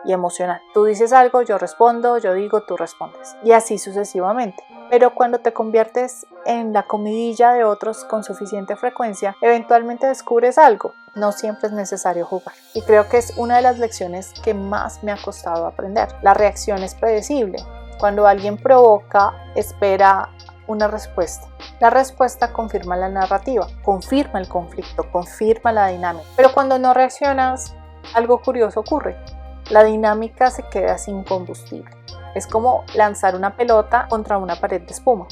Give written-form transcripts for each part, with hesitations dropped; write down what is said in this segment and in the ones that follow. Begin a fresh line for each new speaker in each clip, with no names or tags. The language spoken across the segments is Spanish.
y emocional. Tú dices algo, yo respondo, yo digo, tú respondes. Y así sucesivamente. Pero cuando te conviertes en la comidilla de otros con suficiente frecuencia, eventualmente descubres algo. No siempre es necesario jugar. Y creo que es una de las lecciones que más me ha costado aprender. La reacción es predecible. Cuando alguien provoca, espera una respuesta. La respuesta confirma la narrativa, confirma el conflicto, confirma la dinámica. Pero cuando no reaccionas, algo curioso ocurre. La dinámica se queda sin combustible. Es como lanzar una pelota contra una pared de espuma.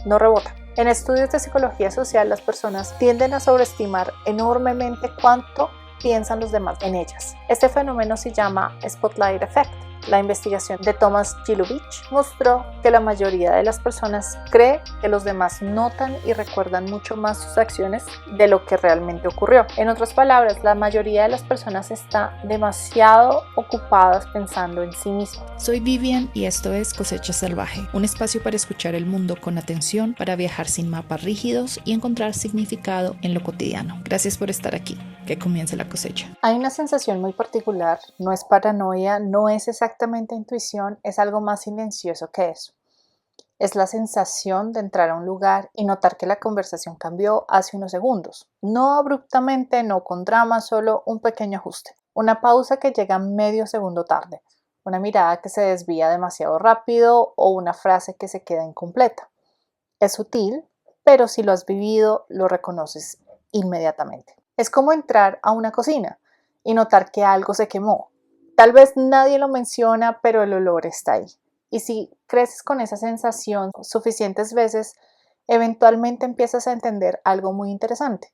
No rebota. En estudios de psicología social, las personas tienden a sobreestimar enormemente cuánto piensan los demás en ellas. Este fenómeno se llama Spotlight Effect. La investigación de Thomas Gilovich mostró que la mayoría de las personas cree que los demás notan y recuerdan mucho más sus acciones de lo que realmente ocurrió. En otras palabras, la mayoría de las personas está demasiado ocupadas pensando en sí mismas.
Soy Vivian y esto es Cosecha Salvaje, un espacio para escuchar el mundo con atención, para viajar sin mapas rígidos y encontrar significado en lo cotidiano. Gracias por estar aquí. Que comience la cosecha.
Hay una sensación muy particular, no es paranoia, no es exactamente intuición, es algo más silencioso que eso. Es la sensación de entrar a un lugar y notar que la conversación cambió hace unos segundos. No abruptamente, no con drama, solo un pequeño ajuste. Una pausa que llega medio segundo tarde, una mirada que se desvía demasiado rápido o una frase que se queda incompleta. Es sutil, pero si lo has vivido, lo reconoces inmediatamente. Es como entrar a una cocina y notar que algo se quemó. Tal vez nadie lo menciona, pero el olor está ahí. Y si creces con esa sensación suficientes veces, eventualmente empiezas a entender algo muy interesante.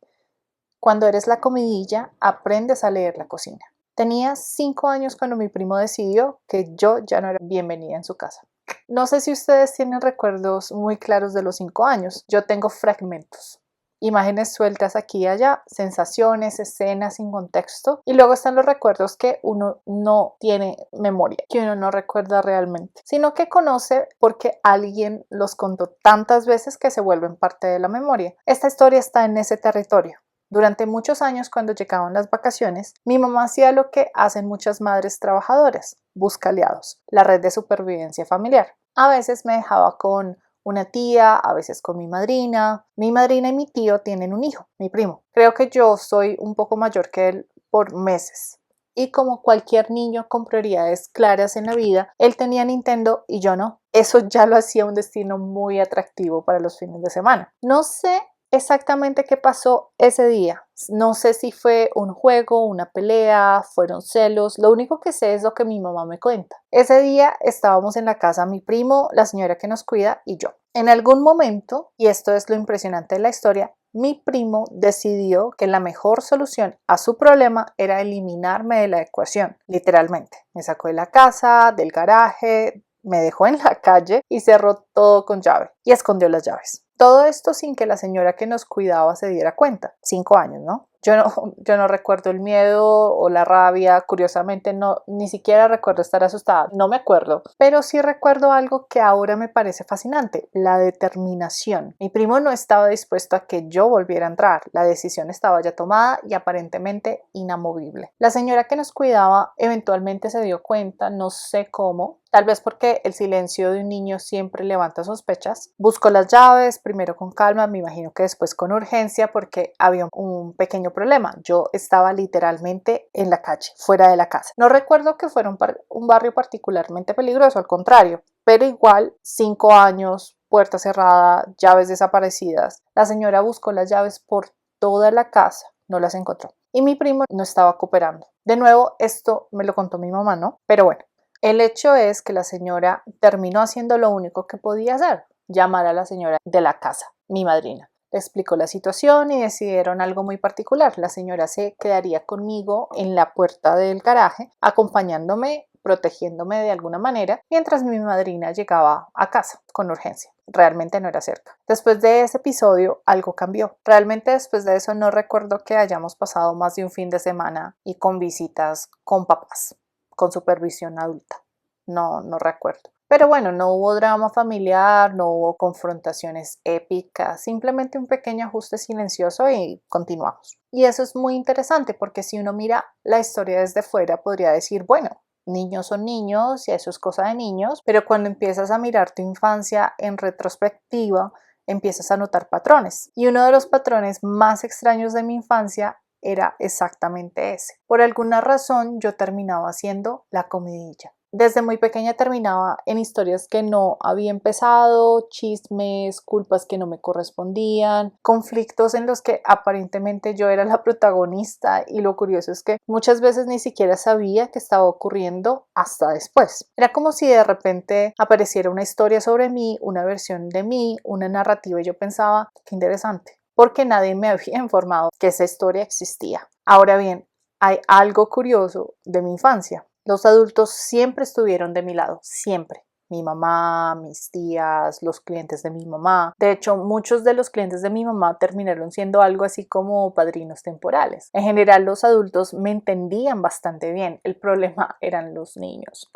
Cuando eres la comidilla, aprendes a leer la cocina. Tenía 5 años cuando mi primo decidió que yo ya no era bienvenida en su casa. No sé si ustedes tienen recuerdos muy claros de los 5 años. Yo tengo fragmentos. Imágenes sueltas aquí y allá, sensaciones, escenas sin contexto, y luego están los recuerdos que uno no tiene memoria, que uno no recuerda realmente, sino que conoce porque alguien los contó tantas veces que se vuelven parte de la memoria. Esta historia está en ese territorio. Durante muchos años, cuando llegaban las vacaciones, mi mamá hacía lo que hacen muchas madres trabajadoras: busca aliados, la red de supervivencia familiar. A veces me dejaba con una tía, a veces con mi madrina. Mi madrina y mi tío tienen un hijo, mi primo. Creo que yo soy un poco mayor que él por meses. Y como cualquier niño con prioridades claras en la vida, él tenía Nintendo y yo no. Eso ya lo hacía un destino muy atractivo para los fines de semana. No sé exactamente qué pasó ese día. No sé si fue un juego, una pelea, fueron celos. Lo único que sé es lo que mi mamá me cuenta. Ese día estábamos en la casa mi primo, la señora que nos cuida y yo. En algún momento, y esto es lo impresionante de la historia, mi primo decidió que la mejor solución a su problema era eliminarme de la ecuación, literalmente. Me sacó de la casa, del garaje, me dejó en la calle y cerró todo con llave y escondió las llaves. Todo esto sin que la señora que nos cuidaba se diera cuenta. 5 años, ¿no? Yo no recuerdo el miedo o la rabia, curiosamente ni siquiera recuerdo estar asustada, no me acuerdo, pero sí recuerdo algo que ahora me parece fascinante: la determinación. Mi primo no estaba dispuesto a que yo volviera a entrar, la decisión estaba ya tomada y aparentemente inamovible. La señora que nos cuidaba eventualmente se dio cuenta, no sé cómo, tal vez porque el silencio de un niño siempre levanta sospechas. Buscó las llaves, primero con calma, me imagino que después con urgencia, porque había un pequeño problema. Yo estaba literalmente en la calle, fuera de la casa. No recuerdo que fuera un barrio particularmente peligroso, al contrario, pero igual, 5 años, puerta cerrada, llaves desaparecidas. La señora buscó las llaves por toda la casa, no las encontró. Y mi primo no estaba cooperando. De nuevo, esto me lo contó mi mamá, ¿no? Pero bueno, el hecho es que la señora terminó haciendo lo único que podía hacer: llamar a la señora de la casa, mi madrina. Le explicó la situación y decidieron algo muy particular. La señora se quedaría conmigo en la puerta del garaje, acompañándome, protegiéndome de alguna manera, mientras mi madrina llegaba a casa con urgencia. Realmente no era cerca. Después de ese episodio, algo cambió. Realmente después de eso no recuerdo que hayamos pasado más de un fin de semana y con visitas con papás, con supervisión adulta. No recuerdo. Pero bueno, no hubo drama familiar, no hubo confrontaciones épicas, simplemente un pequeño ajuste silencioso y continuamos. Y eso es muy interesante porque si uno mira la historia desde fuera podría decir, bueno, niños son niños y eso es cosa de niños, pero cuando empiezas a mirar tu infancia en retrospectiva, empiezas a notar patrones. Y uno de los patrones más extraños de mi infancia era exactamente ese. Por alguna razón yo terminaba siendo la comidilla. Desde muy pequeña terminaba en historias que no había empezado, chismes, culpas que no me correspondían, conflictos en los que aparentemente yo era la protagonista, y lo curioso es que muchas veces ni siquiera sabía que estaba ocurriendo hasta después. Era como si de repente apareciera una historia sobre mí, una versión de mí, una narrativa, y yo pensaba, qué interesante, porque nadie me había informado que esa historia existía. Ahora bien, hay algo curioso de mi infancia. Los adultos siempre estuvieron de mi lado, siempre. Mi mamá, mis tías, los clientes de mi mamá. De hecho, muchos de los clientes de mi mamá terminaron siendo algo así como padrinos temporales. En general, los adultos me entendían bastante bien. El problema eran los niños,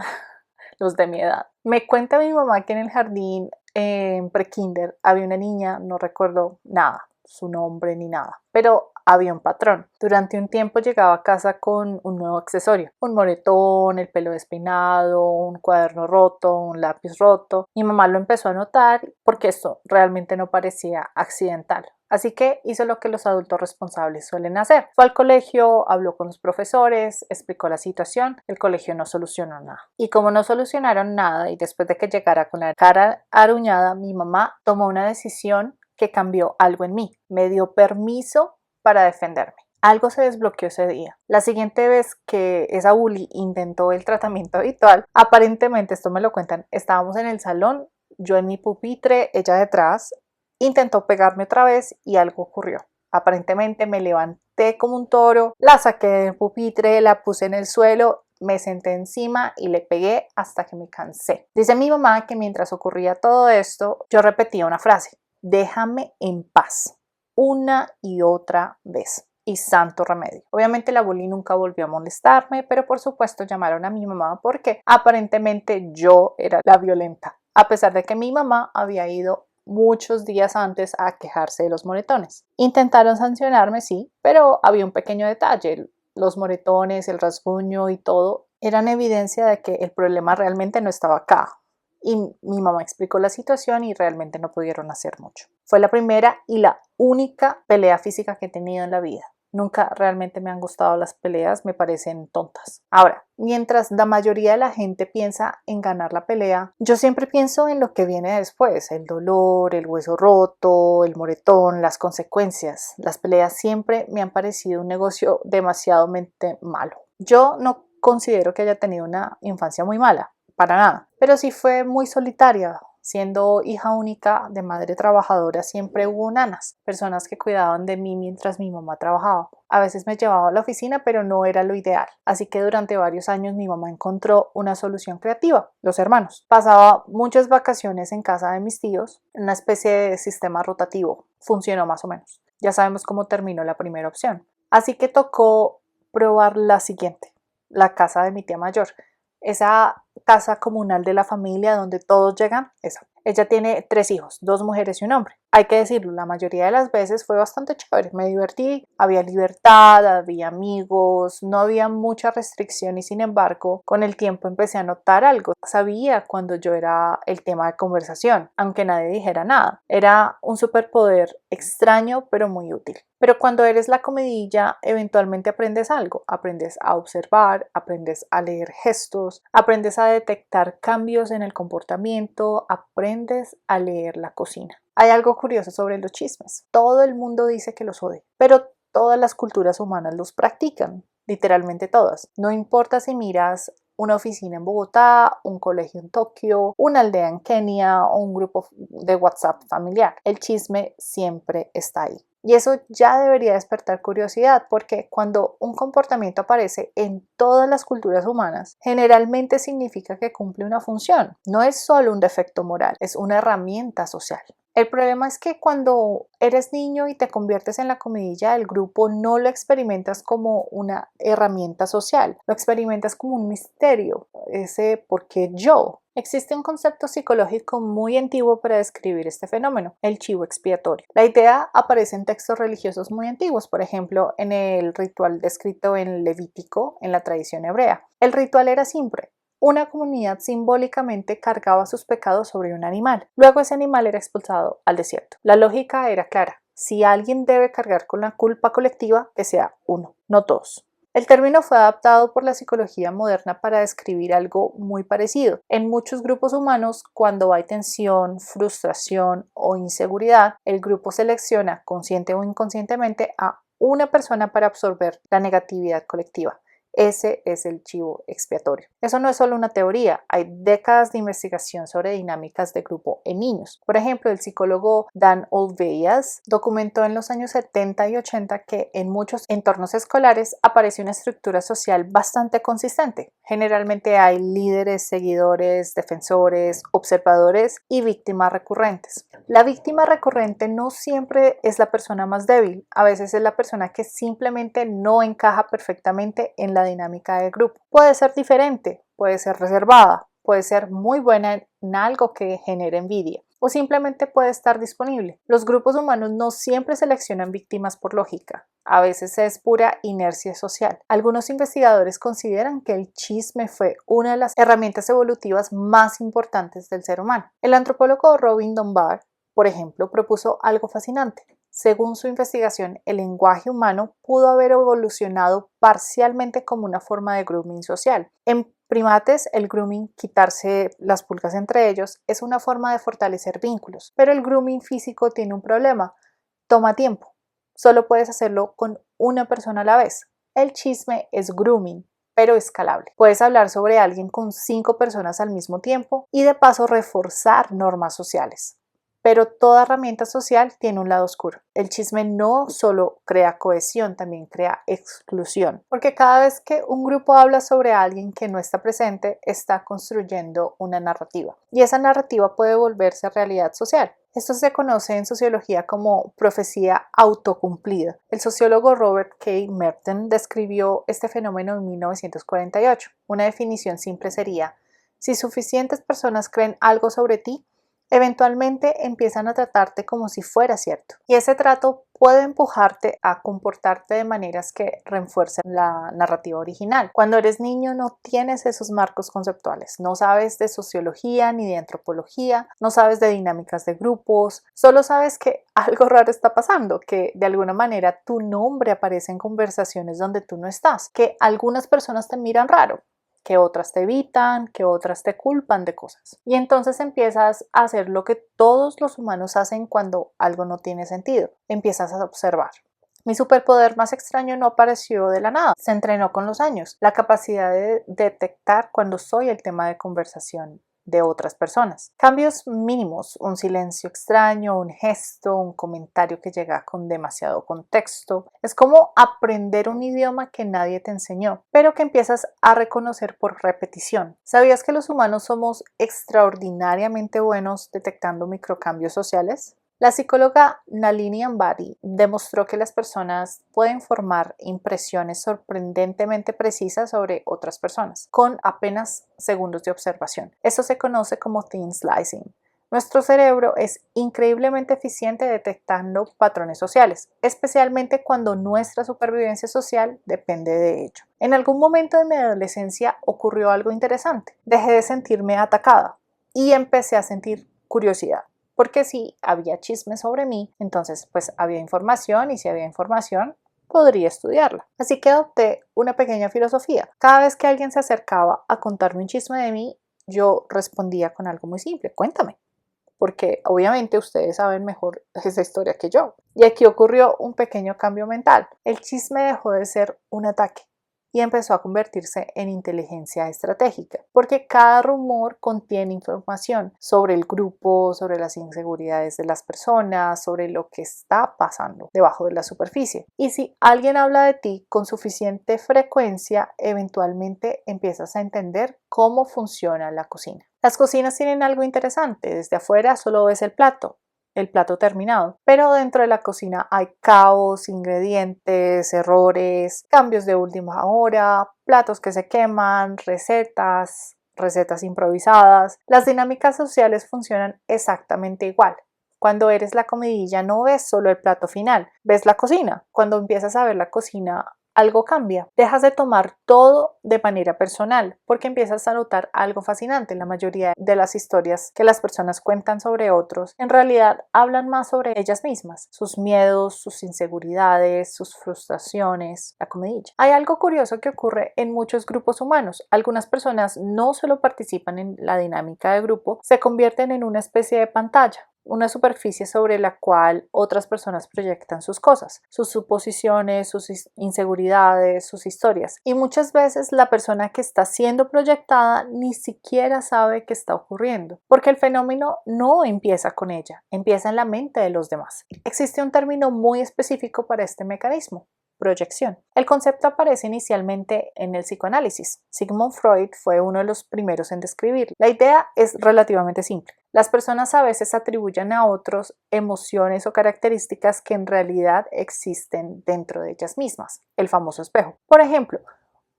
los de mi edad. Me cuenta mi mamá que en el jardín, en prekinder, había una niña, no recuerdo nada, su nombre ni nada, pero había un patrón. Durante un tiempo llegaba a casa con un nuevo accesorio, un moretón, el pelo despeinado, un cuaderno roto, un lápiz roto. Mi mamá lo empezó a notar porque esto realmente no parecía accidental. Así que hizo lo que los adultos responsables suelen hacer. Fue al colegio, habló con los profesores, explicó la situación. El colegio no solucionó nada. Y como no solucionaron nada, y después de que llegara con la cara aruñada, mi mamá tomó una decisión que cambió algo en mí. Me dio permiso para defenderme. Algo se desbloqueó ese día. La siguiente vez que esa bully intentó el tratamiento habitual, aparentemente, esto me lo cuentan, estábamos en el salón, yo en mi pupitre, ella detrás, intentó pegarme otra vez y algo ocurrió. Aparentemente me levanté como un toro, la saqué del pupitre, la puse en el suelo, me senté encima y le pegué hasta que me cansé. Dice mi mamá que mientras ocurría todo esto, yo repetía una frase: déjame en paz, una y otra vez. Y santo remedio. Obviamente la bully nunca volvió a molestarme, pero por supuesto llamaron a mi mamá porque aparentemente yo era la violenta, a pesar de que mi mamá había ido muchos días antes a quejarse de los moretones. Intentaron sancionarme, sí, pero había un pequeño detalle. Los moretones, el rasguño y todo eran evidencia de que el problema realmente no estaba acá. Y mi mamá explicó la situación y realmente no pudieron hacer mucho. Fue la primera y la única pelea física que he tenido en la vida. Nunca realmente me han gustado las peleas, me parecen tontas. Ahora, mientras la mayoría de la gente piensa en ganar la pelea, yo siempre pienso en lo que viene después: el dolor, el hueso roto, el moretón, las consecuencias. Las peleas siempre me han parecido un negocio demasiado malo. Yo no considero que haya tenido una infancia muy mala, para nada, pero sí fue muy solitaria. Siendo hija única de madre trabajadora, siempre hubo nanas, personas que cuidaban de mí mientras mi mamá trabajaba. A veces me llevaba a la oficina, pero no era lo ideal. Así que durante varios años mi mamá encontró una solución creativa: los hermanos. Pasaba muchas vacaciones en casa de mis tíos, una especie de sistema rotativo. Funcionó más o menos. Ya sabemos cómo terminó la primera opción. Así que tocó probar la siguiente: la casa de mi tía mayor. Esa casa comunal de la familia donde todos llegan, esa. Ella tiene 3 hijos, 2 mujeres y un hombre. Hay que decirlo, la mayoría de las veces fue bastante chévere, me divertí, había libertad, había amigos, no había mucha restricción, y sin embargo, con el tiempo empecé a notar algo. Sabía cuando yo era el tema de conversación, aunque nadie dijera nada. Era un superpoder extraño, pero muy útil. Pero cuando eres la comidilla, eventualmente aprendes algo. Aprendes a observar, aprendes a leer gestos, aprendes a detectar cambios en el comportamiento, aprendes a leer la cocina. Hay algo curioso sobre los chismes. Todo el mundo dice que los odia, pero todas las culturas humanas los practican, literalmente todas. No importa si miras una oficina en Bogotá, un colegio en Tokio, una aldea en Kenia o un grupo de WhatsApp familiar. El chisme siempre está ahí. Y eso ya debería despertar curiosidad, porque cuando un comportamiento aparece en todas las culturas humanas, generalmente significa que cumple una función. No es solo un defecto moral, es una herramienta social. El problema es que cuando eres niño y te conviertes en la comidilla del grupo, no lo experimentas como una herramienta social, lo experimentas como un misterio, ese ¿por qué yo? Existe un concepto psicológico muy antiguo para describir este fenómeno, el chivo expiatorio. La idea aparece en textos religiosos muy antiguos, por ejemplo, en el ritual descrito en Levítico, en la tradición hebrea. El ritual era simple. Una comunidad simbólicamente cargaba sus pecados sobre un animal. Luego ese animal era expulsado al desierto. La lógica era clara. Si alguien debe cargar con la culpa colectiva, que sea uno, no todos. El término fue adaptado por la psicología moderna para describir algo muy parecido. En muchos grupos humanos, cuando hay tensión, frustración o inseguridad, el grupo selecciona, consciente o inconscientemente, a una persona para absorber la negatividad colectiva. Ese es el chivo expiatorio. Eso no es solo una teoría, hay décadas de investigación sobre dinámicas de grupo en niños. Por ejemplo, el psicólogo Dan Olweus documentó en los años 70 y 80 que en muchos entornos escolares aparece una estructura social bastante consistente. Generalmente hay líderes, seguidores, defensores, observadores y víctimas recurrentes. La víctima recurrente no siempre es la persona más débil, a veces es la persona que simplemente no encaja perfectamente en la dinámica del grupo. Puede ser diferente, puede ser reservada, puede ser muy buena en algo que genere envidia o simplemente puede estar disponible. Los grupos humanos no siempre seleccionan víctimas por lógica, a veces es pura inercia social. Algunos investigadores consideran que el chisme fue una de las herramientas evolutivas más importantes del ser humano. El antropólogo Robin Dunbar, por ejemplo, propuso algo fascinante. Según su investigación, el lenguaje humano pudo haber evolucionado parcialmente como una forma de grooming social. En primates, el grooming, quitarse las pulgas entre ellos, es una forma de fortalecer vínculos, pero el grooming físico tiene un problema. Toma tiempo. Solo puedes hacerlo con una persona a la vez. El chisme es grooming, pero escalable. Puedes hablar sobre alguien con 5 personas al mismo tiempo y de paso reforzar normas sociales. Pero toda herramienta social tiene un lado oscuro. El chisme no solo crea cohesión, también crea exclusión. Porque cada vez que un grupo habla sobre alguien que no está presente, está construyendo una narrativa. Y esa narrativa puede volverse realidad social. Esto se conoce en sociología como profecía autocumplida. El sociólogo Robert K. Merton describió este fenómeno en 1948. Una definición simple sería: si suficientes personas creen algo sobre ti, eventualmente empiezan a tratarte como si fuera cierto. Y ese trato puede empujarte a comportarte de maneras que refuercen la narrativa original. Cuando eres niño no tienes esos marcos conceptuales, no sabes de sociología ni de antropología, no sabes de dinámicas de grupos, solo sabes que algo raro está pasando, que de alguna manera tu nombre aparece en conversaciones donde tú no estás, que algunas personas te miran raro, que otras te evitan, que otras te culpan de cosas. Y entonces empiezas a hacer lo que todos los humanos hacen cuando algo no tiene sentido. Empiezas a observar. Mi superpoder más extraño no apareció de la nada, se entrenó con los años. La capacidad de detectar cuando soy el tema de conversación de otras personas. Cambios mínimos, un silencio extraño, un gesto, un comentario que llega con demasiado contexto. Es como aprender un idioma que nadie te enseñó, pero que empiezas a reconocer por repetición. ¿Sabías que los humanos somos extraordinariamente buenos detectando microcambios sociales? La psicóloga Nalini Ambady demostró que las personas pueden formar impresiones sorprendentemente precisas sobre otras personas con apenas segundos de observación. Esto se conoce como thin slicing. Nuestro cerebro es increíblemente eficiente detectando patrones sociales, especialmente cuando nuestra supervivencia social depende de ello. En algún momento de mi adolescencia ocurrió algo interesante. Dejé de sentirme atacada y empecé a sentir curiosidad. Porque si había chisme sobre mí, entonces pues había información y si había información, podría estudiarla. Así que adopté una pequeña filosofía. Cada vez que alguien se acercaba a contarme un chisme de mí, yo respondía con algo muy simple: cuéntame. Porque obviamente ustedes saben mejor esa historia que yo. Y aquí ocurrió un pequeño cambio mental. El chisme dejó de ser un ataque y empezó a convertirse en inteligencia estratégica, porque cada rumor contiene información sobre el grupo, sobre las inseguridades de las personas, sobre lo que está pasando debajo de la superficie. Y si alguien habla de ti con suficiente frecuencia, eventualmente empiezas a entender cómo funciona la cocina. Las cocinas tienen algo interesante. Desde afuera solo ves el plato terminado, pero dentro de la cocina hay caos, ingredientes, errores, cambios de última hora, platos que se queman, recetas, recetas improvisadas. Las dinámicas sociales funcionan exactamente igual. Cuando eres la comidilla no ves solo el plato final, ves la cocina. Cuando empiezas a ver la cocina, algo cambia. Dejas de tomar todo de manera personal porque empiezas a notar algo fascinante. La mayoría de las historias que las personas cuentan sobre otros en realidad hablan más sobre ellas mismas, sus miedos, sus inseguridades, sus frustraciones, la comidilla. Hay algo curioso que ocurre en muchos grupos humanos. Algunas personas no solo participan en la dinámica de grupo, se convierten en una especie de pantalla, una superficie sobre la cual otras personas proyectan sus cosas, sus suposiciones, sus inseguridades, sus historias. Y muchas veces la persona que está siendo proyectada ni siquiera sabe qué está ocurriendo, porque el fenómeno no empieza con ella, empieza en la mente de los demás. Existe un término muy específico para este mecanismo: proyección. El concepto aparece inicialmente en el psicoanálisis. Sigmund Freud fue uno de los primeros en describirlo. La idea es relativamente simple. Las personas a veces atribuyen a otros emociones o características que en realidad existen dentro de ellas mismas, el famoso espejo. Por ejemplo,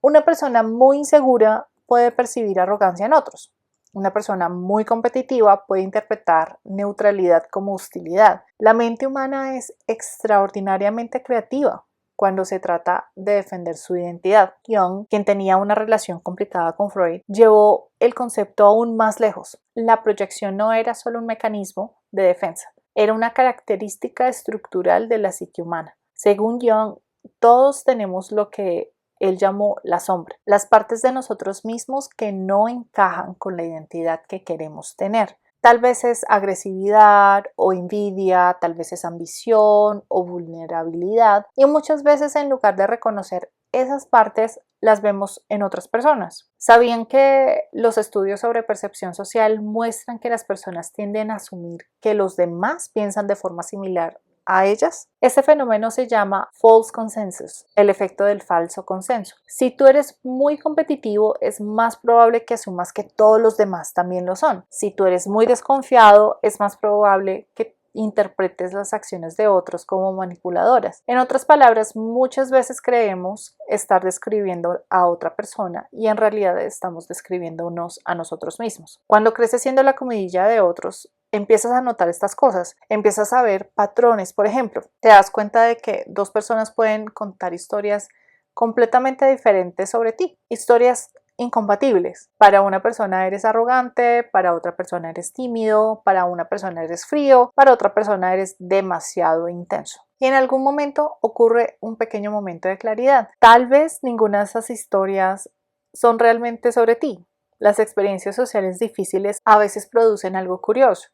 una persona muy insegura puede percibir arrogancia en otros. Una persona muy competitiva puede interpretar neutralidad como hostilidad. La mente humana es extraordinariamente creativa cuando se trata de defender su identidad. Jung, quien tenía una relación complicada con Freud, llevó el concepto aún más lejos. La proyección no era solo un mecanismo de defensa, era una característica estructural de la psique humana. Según Jung, todos tenemos lo que él llamó la sombra, las partes de nosotros mismos que no encajan con la identidad que queremos tener. Tal vez es agresividad o envidia, tal vez es ambición o vulnerabilidad, y muchas veces en lugar de reconocer esas partes las vemos en otras personas. ¿Sabían que los estudios sobre percepción social muestran que las personas tienden a asumir que los demás piensan de forma similar a ellas? Este fenómeno se llama false consensus, el efecto del falso consenso. Si tú eres muy competitivo, es más probable que asumas que todos los demás también lo son. Si tú eres muy desconfiado, es más probable que interpretes las acciones de otros como manipuladoras. En otras palabras, muchas veces creemos estar describiendo a otra persona y en realidad estamos describiéndonos a nosotros mismos. Cuando creces siendo la comidilla de otros, empiezas a notar estas cosas, empiezas a ver patrones. Por ejemplo, te das cuenta de que dos personas pueden contar historias completamente diferentes sobre ti, historias incompatibles. Para una persona eres arrogante, para otra persona eres tímido, para una persona eres frío, para otra persona eres demasiado intenso. Y en algún momento ocurre un pequeño momento de claridad. Tal vez ninguna de esas historias son realmente sobre ti. Las experiencias sociales difíciles a veces producen algo curioso.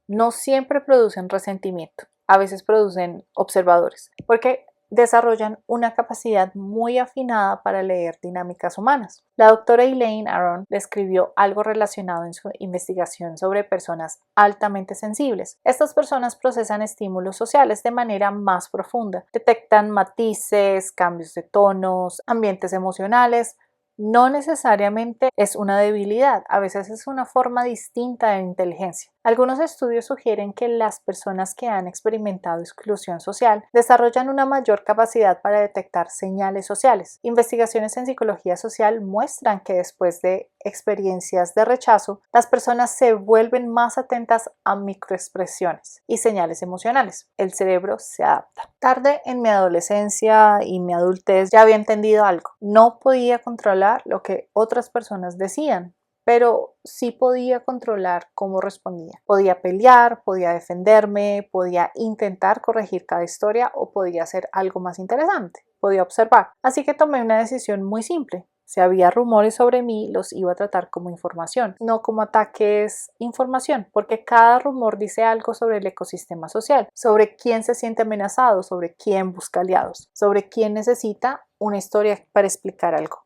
No siempre producen resentimiento, a veces producen observadores, porque desarrollan una capacidad muy afinada para leer dinámicas humanas. La doctora Elaine Aron describió algo relacionado en su investigación sobre personas altamente sensibles. Estas personas procesan estímulos sociales de manera más profunda, detectan matices, cambios de tonos, ambientes emocionales. No necesariamente es una debilidad, a veces es una forma distinta de inteligencia. Algunos estudios sugieren que las personas que han experimentado exclusión social desarrollan una mayor capacidad para detectar señales sociales. Investigaciones en psicología social muestran que después de experiencias de rechazo, las personas se vuelven más atentas a microexpresiones y señales emocionales. El cerebro se adapta. Tarde en mi adolescencia y mi adultez ya había entendido algo. No podía controlar lo que otras personas decían, pero sí podía controlar cómo respondía. Podía pelear, podía defenderme, podía intentar corregir cada historia o podía hacer algo más interesante. Podía observar. Así que tomé una decisión muy simple. Si había rumores sobre mí, los iba a tratar como información, no como ataques. Información, porque cada rumor dice algo sobre el ecosistema social, sobre quién se siente amenazado, sobre quién busca aliados, sobre quién necesita una historia para explicar algo.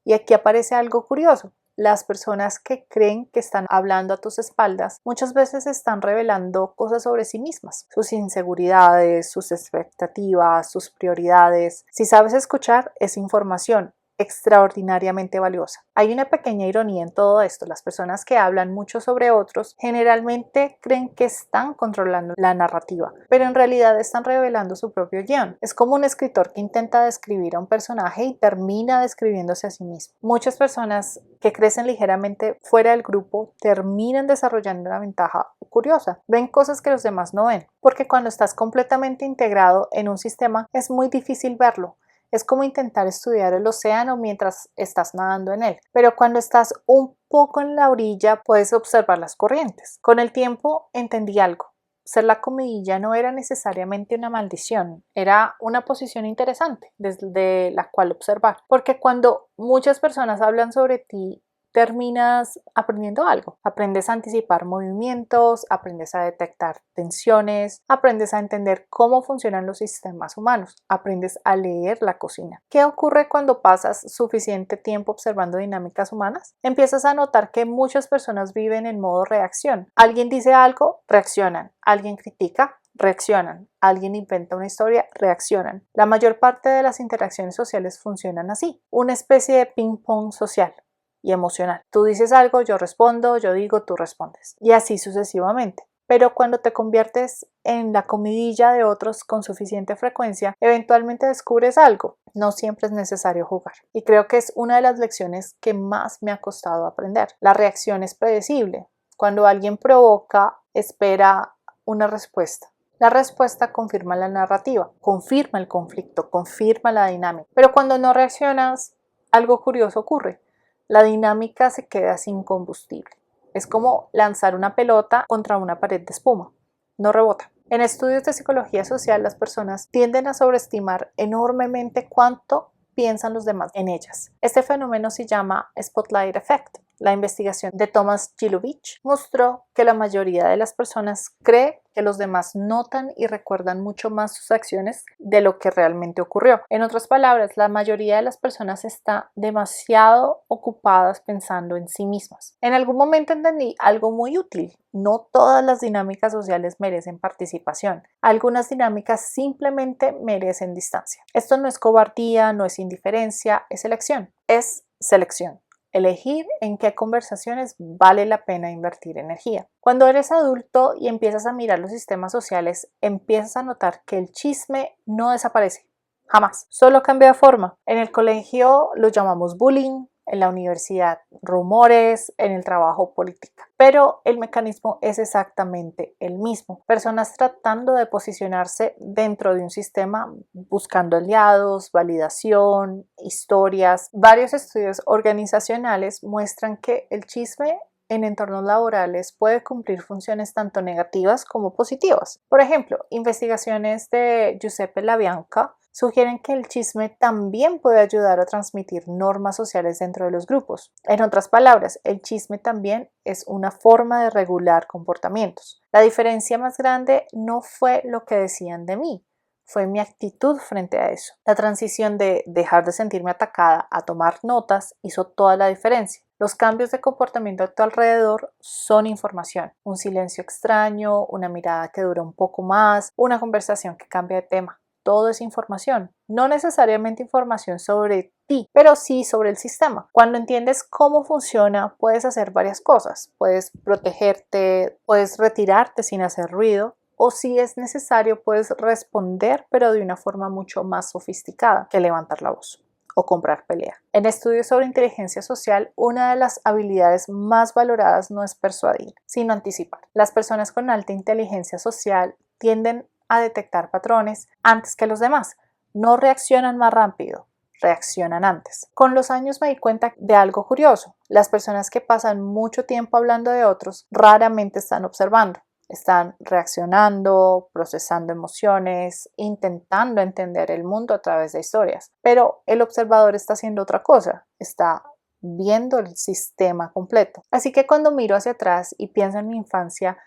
Y aquí aparece algo curioso. Las personas que creen que están hablando a tus espaldas muchas veces están revelando cosas sobre sí mismas, sus inseguridades, sus expectativas, sus prioridades. Si sabes escuchar, es información. extraordinariamente valiosa. Hay una pequeña ironía en todo esto. Las personas que hablan mucho sobre otros generalmente creen que están controlando la narrativa, pero en realidad están revelando su propio guión. Es como un escritor que intenta describir a un personaje y termina describiéndose a sí mismo. Muchas personas que crecen ligeramente fuera del grupo terminan desarrollando una ventaja curiosa. Ven cosas que los demás no ven, porque cuando estás completamente integrado en un sistema es muy difícil verlo. Es como intentar estudiar el océano mientras estás nadando en él, pero cuando estás un poco en la orilla puedes observar las corrientes. Con el tiempo entendí algo. Ser la comidilla no era necesariamente una maldición, era una posición interesante desde la cual observar, porque cuando muchas personas hablan sobre ti, terminas aprendiendo algo. Aprendes a anticipar movimientos, aprendes a detectar tensiones, aprendes a entender cómo funcionan los sistemas humanos, aprendes a leer la cocina. ¿Qué ocurre cuando pasas suficiente tiempo observando dinámicas humanas? Empiezas a notar que muchas personas viven en modo reacción. Alguien dice algo, reaccionan. Alguien critica, reaccionan. Alguien inventa una historia, reaccionan. La mayor parte de las interacciones sociales funcionan así, una especie de ping-pong social y emocional. Tú dices algo, yo respondo, yo digo, tú respondes. Y así sucesivamente. Pero cuando te conviertes en la comidilla de otros con suficiente frecuencia, eventualmente descubres algo. No siempre es necesario jugar. Y creo que es una de las lecciones que más me ha costado aprender. La reacción es predecible. Cuando alguien provoca, espera una respuesta. La respuesta confirma la narrativa, confirma el conflicto, confirma la dinámica. Pero cuando no reaccionas, algo curioso ocurre. La dinámica se queda sin combustible. Es como lanzar una pelota contra una pared de espuma. No rebota. En estudios de psicología social, las personas tienden a sobreestimar enormemente cuánto piensan los demás en ellas. Este fenómeno se llama Spotlight Effect. La investigación de Thomas Gilovich mostró que la mayoría de las personas cree que los demás notan y recuerdan mucho más sus acciones de lo que realmente ocurrió. En otras palabras, la mayoría de las personas está demasiado ocupadas pensando en sí mismas. En algún momento entendí algo muy útil. No todas las dinámicas sociales merecen participación. Algunas dinámicas simplemente merecen distancia. Esto no es cobardía, no es indiferencia, es elección. Es selección. Elegir en qué conversaciones vale la pena invertir energía. Cuando eres adulto y empiezas a mirar los sistemas sociales, empiezas a notar que el chisme no desaparece. Jamás. Solo cambia de forma. En el colegio lo llamamos bullying, en la universidad rumores, en el trabajo política. Pero el mecanismo es exactamente el mismo. Personas tratando de posicionarse dentro de un sistema, buscando aliados, validación, historias. Varios estudios organizacionales muestran que el chisme en entornos laborales puede cumplir funciones tanto negativas como positivas. Por ejemplo, investigaciones de Giuseppe LaBianca sugieren que el chisme también puede ayudar a transmitir normas sociales dentro de los grupos. En otras palabras, el chisme también es una forma de regular comportamientos. La diferencia más grande no fue lo que decían de mí, fue mi actitud frente a eso. La transición de dejar de sentirme atacada a tomar notas hizo toda la diferencia. Los cambios de comportamiento a tu alrededor son información. Un silencio extraño, una mirada que dura un poco más, una conversación que cambia de tema. Todo es información. No necesariamente información sobre ti, pero sí sobre el sistema. Cuando entiendes cómo funciona, puedes hacer varias cosas. Puedes protegerte, puedes retirarte sin hacer ruido, o si es necesario, puedes responder, pero de una forma mucho más sofisticada que levantar la voz o comprar pelea. En estudios sobre inteligencia social, una de las habilidades más valoradas no es persuadir, sino anticipar. Las personas con alta inteligencia social tienden a detectar patrones antes que los demás. No reaccionan más rápido, reaccionan antes. Con los años me di cuenta de algo curioso. Las personas que pasan mucho tiempo hablando de otros raramente están observando. Están reaccionando, procesando emociones, intentando entender el mundo a través de historias. Pero el observador está haciendo otra cosa, está viendo el sistema completo. Así que cuando miro hacia atrás y pienso en mi infancia,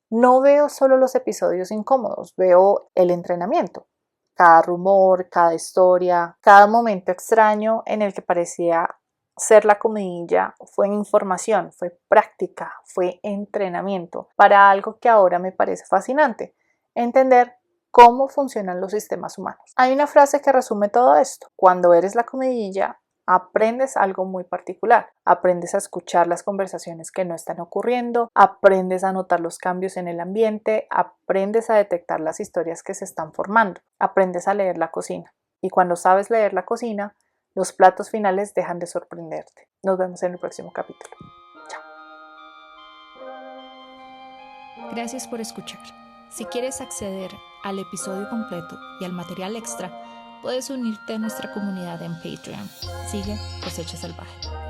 no veo solo los episodios incómodos, veo el entrenamiento. Cada rumor, cada historia, cada momento extraño en el que parecía ser la comidilla fue información, fue práctica, fue entrenamiento para algo que ahora me parece fascinante, entender cómo funcionan los sistemas humanos. Hay una frase que resume todo esto. Cuando eres la comidilla, aprendes algo muy particular. Aprendes a escuchar las conversaciones que no están ocurriendo, aprendes a notar los cambios en el ambiente, aprendes a detectar las historias que se están formando, aprendes a leer la cocina. Y cuando sabes leer la cocina, los platos finales dejan de sorprenderte. Nos vemos en el próximo capítulo. Chao.
Gracias por escuchar. Si quieres acceder al episodio completo y al material extra, puedes unirte a nuestra comunidad en Patreon. Sigue Cosecha Salvaje.